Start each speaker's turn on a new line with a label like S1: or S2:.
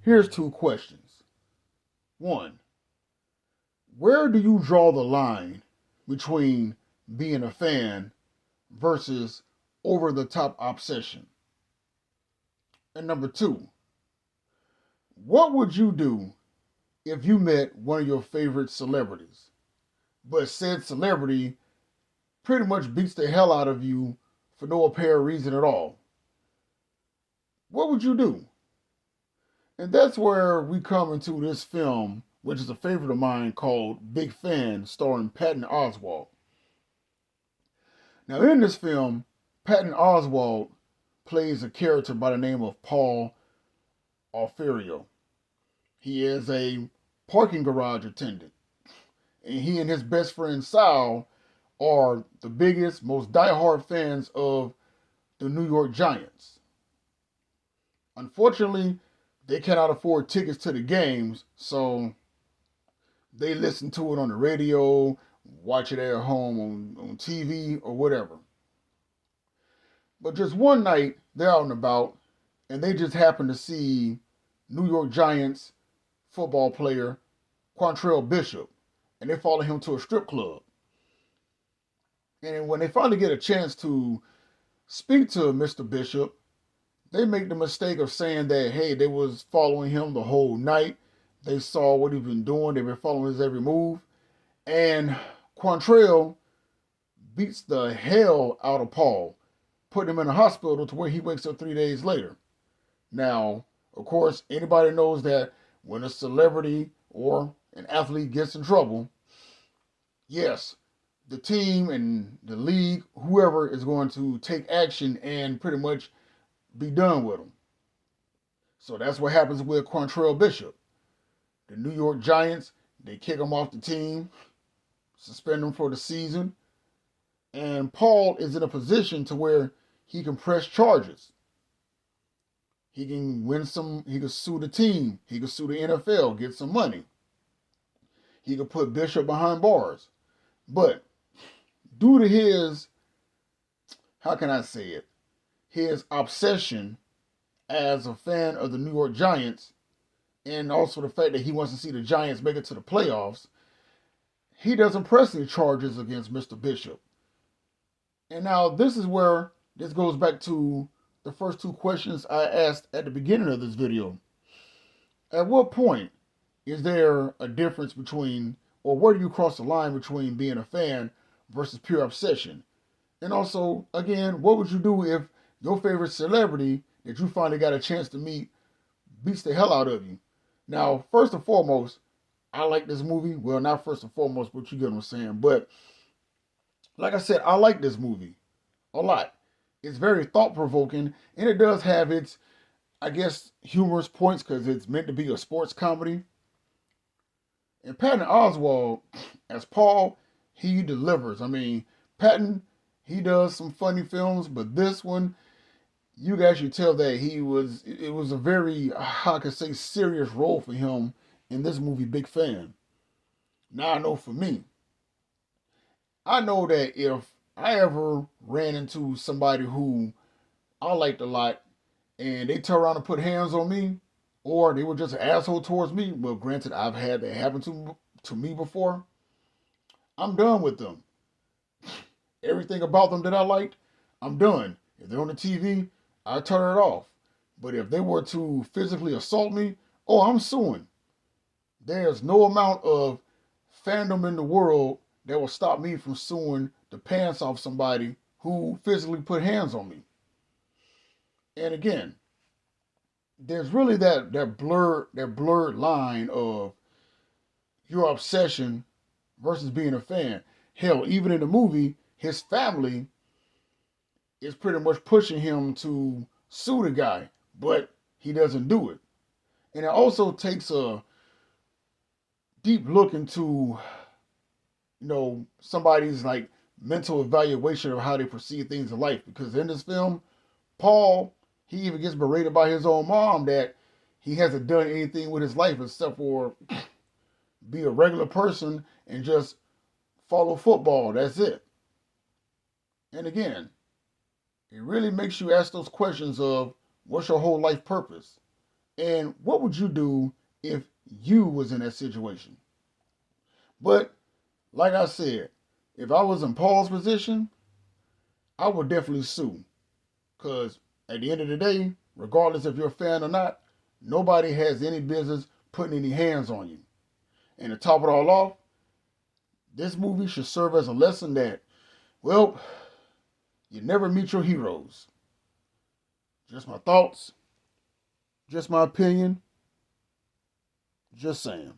S1: Here's two questions. One, where do you draw the line between being a fan versus over the top obsession? And number two, what would you do if you met one of your favorite celebrities, but said celebrity pretty much beats the hell out of you for no apparent reason at all? What would you do? And that's where we come into this film, which is a favorite of mine called Big Fan, starring Patton Oswalt. Now, in this film, Patton Oswalt plays a character by the name of Paul Alfiero. He is a parking garage attendant, and he and his best friend Sal are the biggest, most diehard fans of the New York Giants. Unfortunately, they cannot afford tickets to the games, so they listen to it on the radio, watch it at home on TV or whatever. But just one night, they're out and about, and they just happen to see New York Giants football player Quantrell Bishop, and they follow him to a strip club. And when they finally get a chance to speak to Mr. Bishop, they make the mistake of saying that, hey, they was following him the whole night. They saw what he's been doing. They've been following his every move. And Quantrell beats the hell out of Paul, putting him in a hospital to where he wakes up 3 days later. Now, of course, anybody knows that when a celebrity or an athlete gets in trouble, yes, the team and the league, whoever is going to take action and pretty much be done with them. So that's what happens with Quantrell Bishop. The New York Giants, they kick him off the team, suspend him for the season, and Paul is in a position to where he can press charges. He can win some, he can sue the team, he can sue the NFL, get some money. He can put Bishop behind bars. But due to his, how can I say it, his obsession as a fan of the New York Giants, and also the fact that he wants to see the Giants make it to the playoffs, he doesn't press any charges against Mr. Bishop. And now this is where this goes back to the first two questions I asked at the beginning of this video. At what point is there a difference between, or where do you cross the line between being a fan versus pure obsession? And also, again, what would you do if your favorite celebrity that you finally got a chance to meet beats the hell out of you? Now, first and foremost, I like this movie. Well, not first and foremost, but you get what I'm saying. But like I said, I like this movie a lot. It's very thought provoking, and it does have its, I guess, humorous points because it's meant to be a sports comedy. And Patton Oswalt as Paul, he delivers. I mean, Patton, he does some funny films, but this one, you guys should tell that it was a very, how I could say, serious role for him in this movie, Big Fan. Now I know for me, I know that if I ever ran into somebody who I liked a lot and they turn around and put hands on me, or they were just an asshole towards me, well, granted, I've had that happen to me before, I'm done with them. Everything about them that I liked, I'm done. If they're on the TV, I turn it off. But if they were to physically assault me, oh, I'm suing. There's no amount of fandom in the world that will stop me from suing the pants off somebody who physically put hands on me. And again, there's really that blurred line of your obsession versus being a fan. Hell, even in the movie, his family is pretty much pushing him to sue the guy, but he doesn't do it. And it also takes a deep look into, somebody's like mental evaluation of how they perceive things in life. Because in this film, Paul, he even gets berated by his own mom that he hasn't done anything with his life except for be a regular person and just follow football. That's it. And again, it really makes you ask those questions of what's your whole life purpose? And what would you do if you was in that situation? But like I said, if I was in Paul's position, I would definitely sue. Because at the end of the day, regardless if you're a fan or not, nobody has any business putting any hands on you. And to top it all off, this movie should serve as a lesson that, well, you never meet your heroes. Just my thoughts, just my opinion, just saying.